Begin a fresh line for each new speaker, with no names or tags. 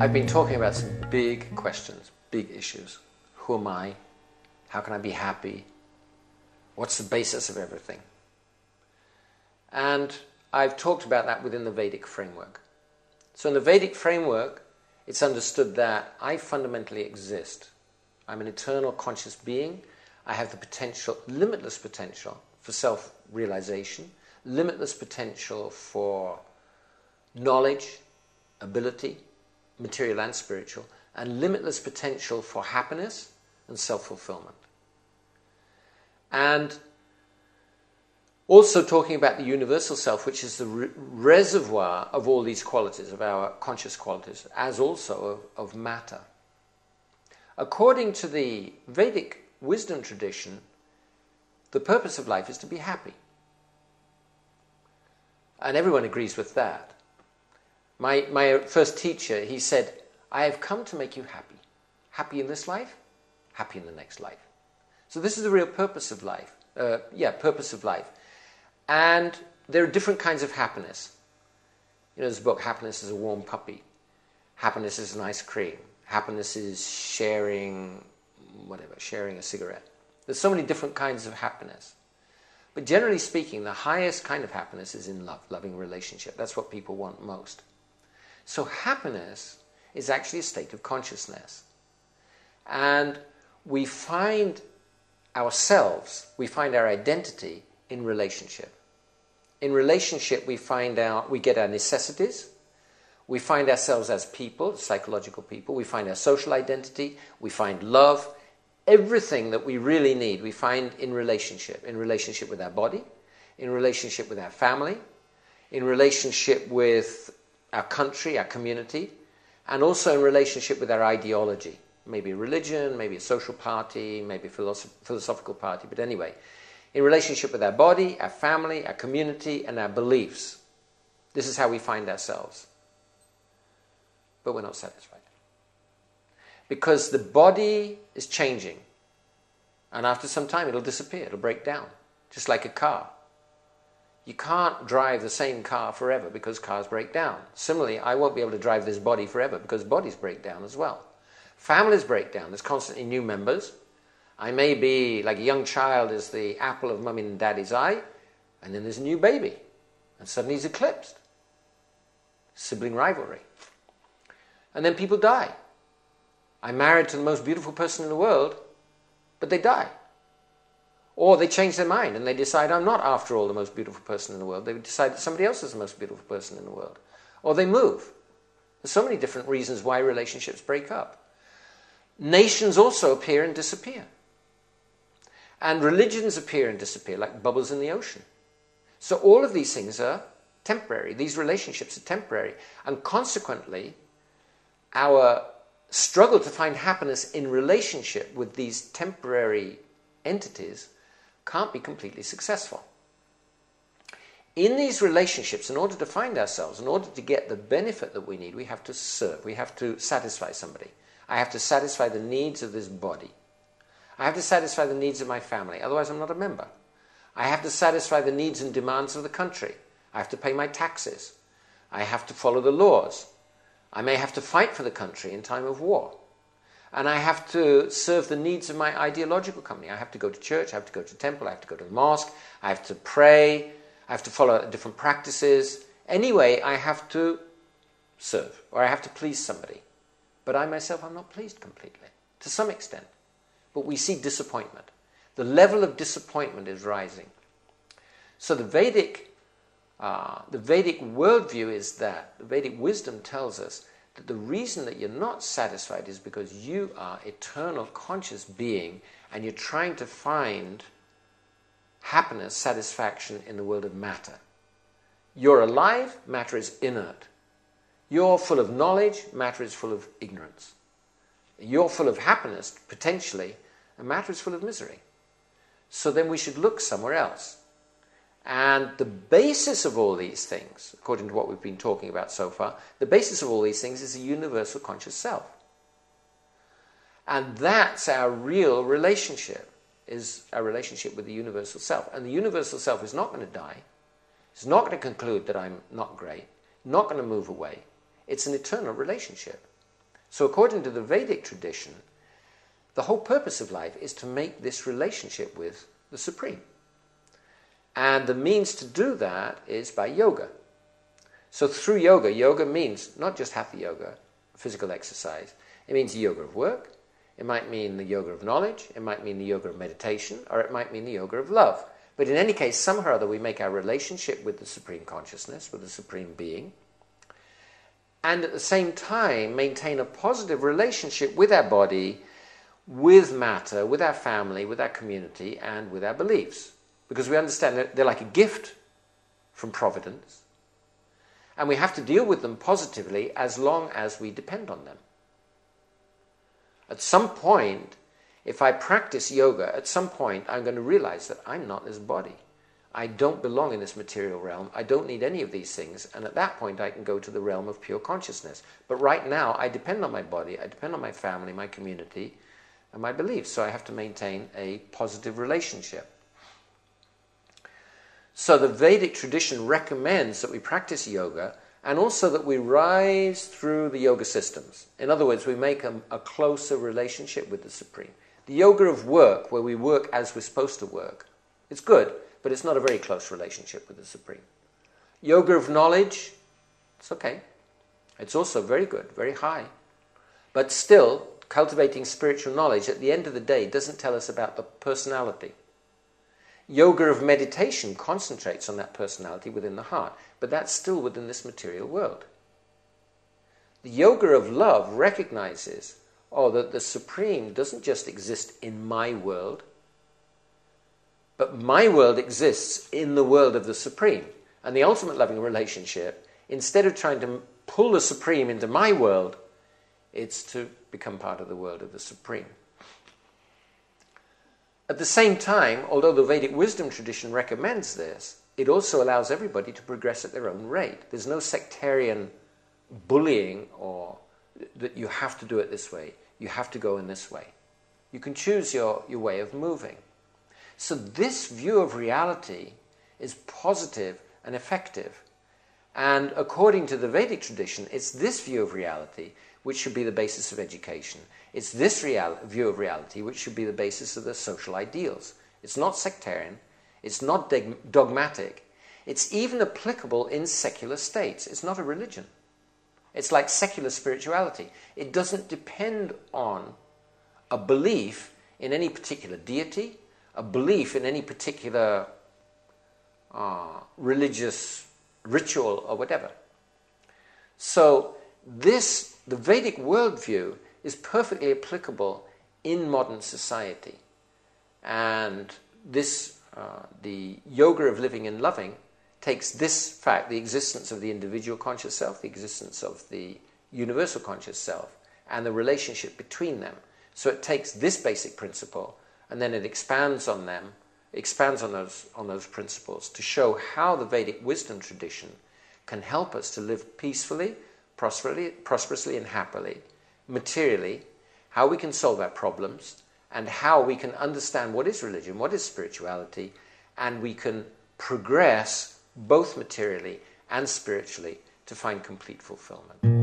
I've been talking about some big questions, big issues. Who am I? How can I be happy? What's the basis of everything? And I've talked about that within the Vedic framework. So in the Vedic framework, it's understood that I fundamentally exist. I'm an eternal conscious being. I have the potential, limitless potential for self-realization, limitless potential for knowledge, ability, material and spiritual, and limitless potential for happiness and self-fulfillment. And also talking about the universal self, which is the reservoir of all these qualities, of our conscious qualities, as also of matter. According to the Vedic wisdom tradition, the purpose of life is to be happy. And everyone agrees with that. My first teacher, he said, I have come to make you happy. Happy in this life, happy in the next life. So this is the real purpose of life. Purpose of life. And there are different kinds of happiness. You know, there's a book, Happiness is a Warm Puppy. Happiness is an ice cream. Happiness is sharing a cigarette. There's so many different kinds of happiness. But generally speaking, the highest kind of happiness is in love, loving relationship. That's what people want most. So happiness is actually a state of consciousness. And we find ourselves, we find our identity in relationship. In relationship, we get our necessities. We find ourselves as people, psychological people. We find our social identity. We find love. Everything that we really need, we find in relationship with our body, in relationship with our family, in relationship with our country, our community, and also in relationship with our ideology. Maybe a religion, maybe a social party, maybe a philosophical party, but anyway, in relationship with our body, our family, our community, and our beliefs. This is how we find ourselves. But we're not satisfied. Because the body is changing. And after some time it'll disappear, it'll break down. Just like a car. You can't drive the same car forever because cars break down. Similarly, I won't be able to drive this body forever because bodies break down as well. Families break down. There's constantly new members. I may be, like a young child, is the apple of mummy and daddy's eye, and then there's a new baby. And suddenly he's eclipsed. Sibling rivalry. And then people die. I'm married to the most beautiful person in the world, but they die. Or they change their mind and they decide, I'm not, after all, the most beautiful person in the world. They decide that somebody else is the most beautiful person in the world. Or they move. There's so many different reasons why relationships break up. Nations also appear and disappear. And religions appear and disappear like bubbles in the ocean. So all of these things are temporary. These relationships are temporary. And consequently, our struggle to find happiness in relationship with these temporary entities can't be completely successful. In these relationships, in order to find ourselves, in order to get the benefit that we need, we have to serve. We have to satisfy somebody. I have to satisfy the needs of this body. I have to satisfy the needs of my family, otherwise I'm not a member. I have to satisfy the needs and demands of the country. I have to pay my taxes. I have to follow the laws. I may have to fight for the country in time of war. And I have to serve the needs of my ideological company. I have to go to church, I have to go to temple, I have to go to the mosque, I have to pray, I have to follow different practices. Anyway, I have to serve, or I have to please somebody. But I myself am not pleased completely, to some extent. But we see disappointment. The level of disappointment is rising. So the Vedic worldview is that, the Vedic wisdom tells us that the reason that you're not satisfied is because you are eternal conscious being and you're trying to find happiness, satisfaction in the world of matter. You're alive, matter is inert. You're full of knowledge, matter is full of ignorance. You're full of happiness, potentially, and matter is full of misery. So then we should look somewhere else. And the basis of all these things, according to what we've been talking about so far, the basis of all these things is a universal conscious self. And that's our real relationship, is our relationship with the universal self. And the universal self is not going to die. It's not going to conclude that I'm not great, not going to move away. It's an eternal relationship. So according to the Vedic tradition, the whole purpose of life is to make this relationship with the Supreme. And the means to do that is by yoga. So through yoga, yoga means not just hatha yoga, physical exercise. It means the yoga of work. It might mean the yoga of knowledge. It might mean the yoga of meditation. Or it might mean the yoga of love. But in any case, somehow or other, we make our relationship with the Supreme Consciousness, with the Supreme Being, and at the same time maintain a positive relationship with our body, with matter, with our family, with our community, and with our beliefs. Because we understand that they're like a gift from Providence, and we have to deal with them positively as long as we depend on them. At some point, if I practice yoga, at some point I'm going to realize that I'm not this body. I don't belong in this material realm. I don't need any of these things. And at that point I can go to the realm of pure consciousness. But right now I depend on my body, I depend on my family, my community, and my beliefs. So I have to maintain a positive relationship. So the Vedic tradition recommends that we practice yoga and also that we rise through the yoga systems. In other words, we make a closer relationship with the Supreme. The yoga of work, where we work as we're supposed to work, it's good, but it's not a very close relationship with the Supreme. Yoga of knowledge, it's okay. It's also very good, very high. But still, cultivating spiritual knowledge at the end of the day doesn't tell us about the personality. Yoga of meditation concentrates on that personality within the heart, but that's still within this material world. The yoga of love recognizes that the Supreme doesn't just exist in my world, but my world exists in the world of the Supreme. And the ultimate loving relationship, instead of trying to pull the Supreme into my world, it's to become part of the world of the Supreme. At the same time, although the Vedic wisdom tradition recommends this, it also allows everybody to progress at their own rate. There's no sectarian bullying or that you have to do it this way, you have to go in this way. You can choose your way of moving. So this view of reality is positive and effective. And according to the Vedic tradition, it's this view of reality which should be the basis of education. It's this view of reality which should be the basis of the social ideals. It's not sectarian, it's not dogmatic, it's even applicable in secular states. It's not a religion. It's like secular spirituality. It doesn't depend on a belief in any particular deity, a belief in any particular religious ritual or whatever. So the Vedic worldview is perfectly applicable in modern society. And this, the yoga of living and loving, takes this fact, the existence of the individual conscious self, the existence of the universal conscious self, and the relationship between them. So it takes this basic principle and then it expands on them, expands on those principles to show how the Vedic wisdom tradition can help us to live peacefully, prosperously and happily, materially, how we can solve our problems, and how we can understand what is religion, what is spirituality, and we can progress both materially and spiritually to find complete fulfillment.